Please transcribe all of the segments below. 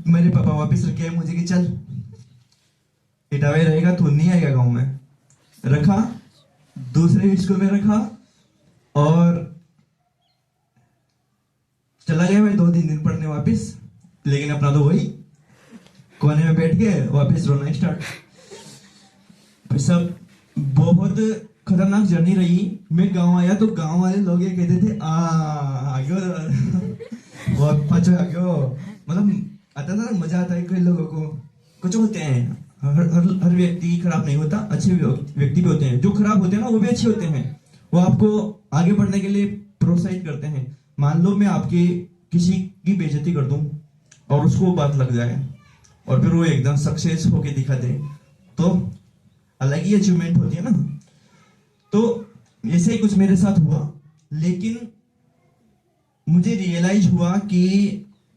मेरे पापा वापस रखे है मुझे कि चल इटावे रहेगा तो नहीं आएगा गांव में। रखा, दूसरे स्कूल में रखा और चला गया मैं 2-3 दिन पढ़ने वापस। लेकिन अपना तो वही कोने में बैठ के वापस रोना स्टार्ट। फिर सब बहुत खतरनाक जर्नी रही। मैं गांव आया तो गांव वाले लोग ये कहते थे आगे मतलब आता था ना, मजा आता है। कई लोगों को कुछ होते हैं, हर व्यक्ति खराब नहीं होता, अच्छे व्यक्ति भी होते हैं। जो खराब होते हैं ना वो भी अच्छे होते हैं, वो आपको आगे बढ़ने के लिए प्रोत्साहित करते हैं। मान लो मैं आपके किसी की बेइज्जती कर दूं और उसको बात लग जाए और फिर वो एकदम सक्सेस होके दिखा दे तो अलग ही अचीवमेंट होती है ना। तो ऐसे ही कुछ मेरे साथ हुआ। लेकिन मुझे रियलाइज हुआ कि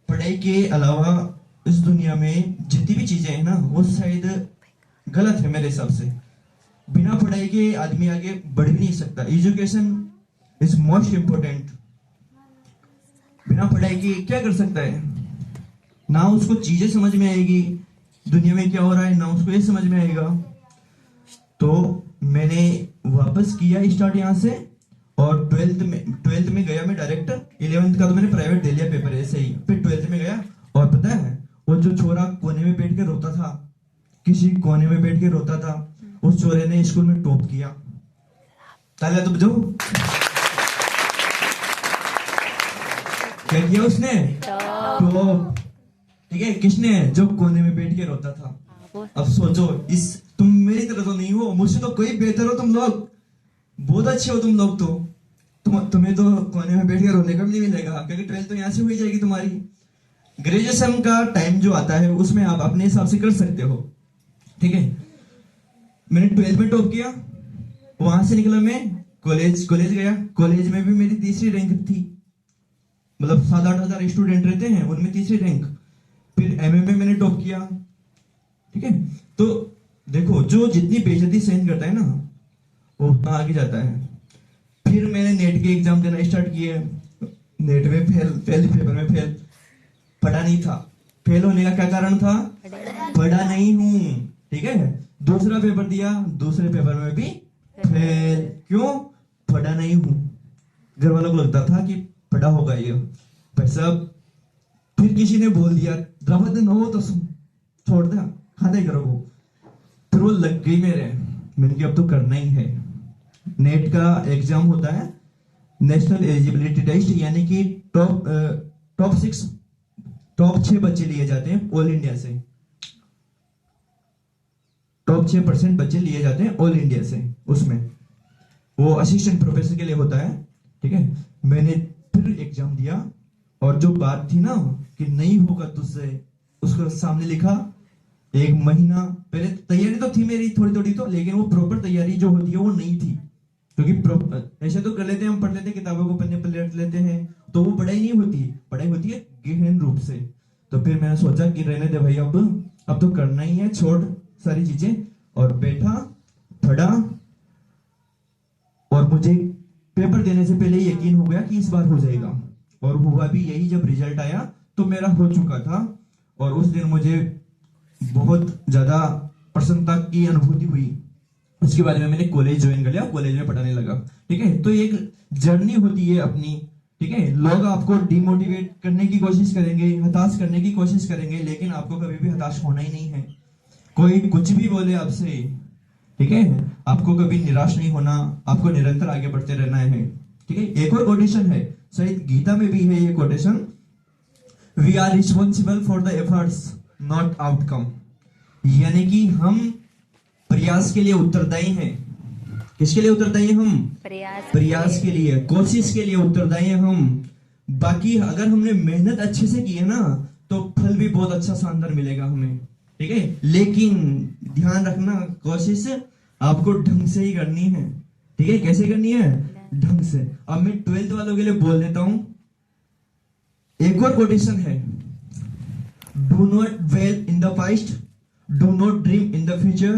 पढ़ाई के अलावा इस दुनिया में जितनी भी चीजें हैं ना वो शायद गलत है मेरे हिसाब से। बिना पढ़ाई के आदमी आगे बढ़ भी नहीं सकता। Education is most important. बिना पढ़ाई के क्या कर सकता है? ना उसको चीजें समझ में आएगी, दुनिया में क्या हो रहा है, ना उसको ये समझ में आएगा। तो मैंने वापस किया स्टार्ट यहाँ से और 12th में गया मैं डायरेक्ट। 11th का तो मैंने प्राइवेट दे लिया पेपर ऐसे ही। फिर 12th में गया और पता है वो जो छोरा कोने में बैठ के रोता था, किसी कोने में बैठ के रोता था, उस छोरे ने स्कूल में टॉप किया। तालियां तो बजाओ। क्या किया उसने? टॉप। ठीक है, किसने? जो कोने में बैठ के रोता था। अब सोचो, इस तुम मेरी तरह तो नहीं हो, मुझसे तो कोई बेहतर हो तुम लोग, बहुत अच्छे हो तुम लोग। तो तुम्हें तो कोने में बैठ के रोने का भी नहीं मिलेगा क्योंकि 12th तो यहाँ से हुई जाएगी तुम्हारी। ग्रेजुएशन का टाइम जो आता है उसमें आप अपने हिसाब से कर सकते हो। ठीक है, मैंने 12th में टॉप किया। वहां से निकला मैं कॉलेज गया। कॉलेज में भी मेरी तीसरी रैंक थी। मतलब 7-8 हजार स्टूडेंट रहते हैं, उनमें तीसरी रैंक। फिर एमए में मैंने टॉप किया। ठीक है, तो देखो जो जितनी बेइज्जती सहन करता है ना वो उतना आगे जाता है। फिर मैंने नेट के एग्जाम देना स्टार्ट किए। नेट में फेल, पेपर में फेल। पढ़ा नहीं था। फेल होने का क्या कारण था? पढ़ा नहीं हूं। ठीक है, दूसरा पेपर दिया, दूसरे पेपर में भी फेल। क्यों? पढ़ा नहीं हूं। घर वालों को लगता था कि पढ़ा होगा ये भाई साहब। फिर किसी ने बोल दिया द्रवद न हो तो छोड़ दे, खाते करो वो। फिर वो लग गई मेरे। मैंने कहा अब तो करना ही है। नेट का एग्जाम होता है, नेशनल एलिजिबिलिटी टेस्ट, यानी कि टॉप 6 बच्चे लिए जाते हैं ऑल इंडिया से। टॉप 6% बच्चे लिए जाते हैं ऑल इंडिया से। उसमें वो असिस्टेंट प्रोफेसर के लिए होता है। ठीक है, मैंने फिर एग्जाम दिया और जो बात थी ना कि नहीं होगा तुझसे, उसको सामने लिखा। 1 महीना पहले तैयारी तो थी मेरी थोड़ी थोड़ी तो, लेकिन वो प्रॉपर तैयारी जो होती है वो नहीं थी। क्योंकि ऐसे तो कर लेते हैं, हम पढ़ लेते हैं, किताबों को पन्ने पलट लेते हैं, तो वो पढ़ाई नहीं होती। पढ़ाई होती है गहन रूप से। तो फिर मैंने सोचा कि रहने दे भाई, अब तो करना ही है, छोड़ सारी चीजें। और बैठा, पढ़ा और मुझे पेपर देने से पहले यकीन हो गया कि इस बार हो जाएगा। और हुआ भी यही। जब रिजल्ट आया तो मेरा हो चुका था और उस दिन मुझे बहुत ज्यादा प्रसन्नता की अनुभूति हुई। उसके बाद में मैंने कॉलेज ज्वाइन कर लिया, कॉलेज में पढ़ाने लगा। ठीक है, तो एक जर्नी होती है अपनी। ठीक है, लोग आपको डिमोटिवेट करने की कोशिश करेंगे, हताश करने की कोशिश करेंगे, लेकिन आपको कभी भी हताश होना ही नहीं है। कोई कुछ भी बोले आपसे, ठीक है, आपको कभी निराश नहीं होना, आपको निरंतर आगे बढ़ते रहना है। ठीक है, एक और कोटेशन है, शायद गीता में भी है ये quotation, we are responsible for the efforts not outcome. यानी कि हम प्रयास के लिए उत्तरदायी हैं। किसके लिए उत्तरदायी हैं हम? प्रयास के लिए, कोशिश के लिए उत्तरदायी हैं हम। बाकी अगर हमने मेहनत अच्छे से की है ना तो फल भी बहुत अच्छा शानदार मिलेगा हमें। ठीक है, लेकिन ध्यान रखना, कोशिश आपको ढंग से ही करनी है। ठीक है, कैसे करनी है? ढंग से। अब मैं 12th वालों के लिए बोल देता हूं। एक और कोटेशन है, do not dwell in the past, do not dream in the future,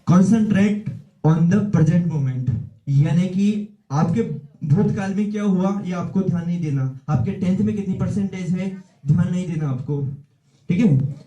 concentrate on the present moment. यानी कि आपके भूतकाल में क्या हुआ ये आपको ध्यान नहीं देना, आपके 10th में कितनी परसेंटेज है ध्यान नहीं देना आपको, ठीक है।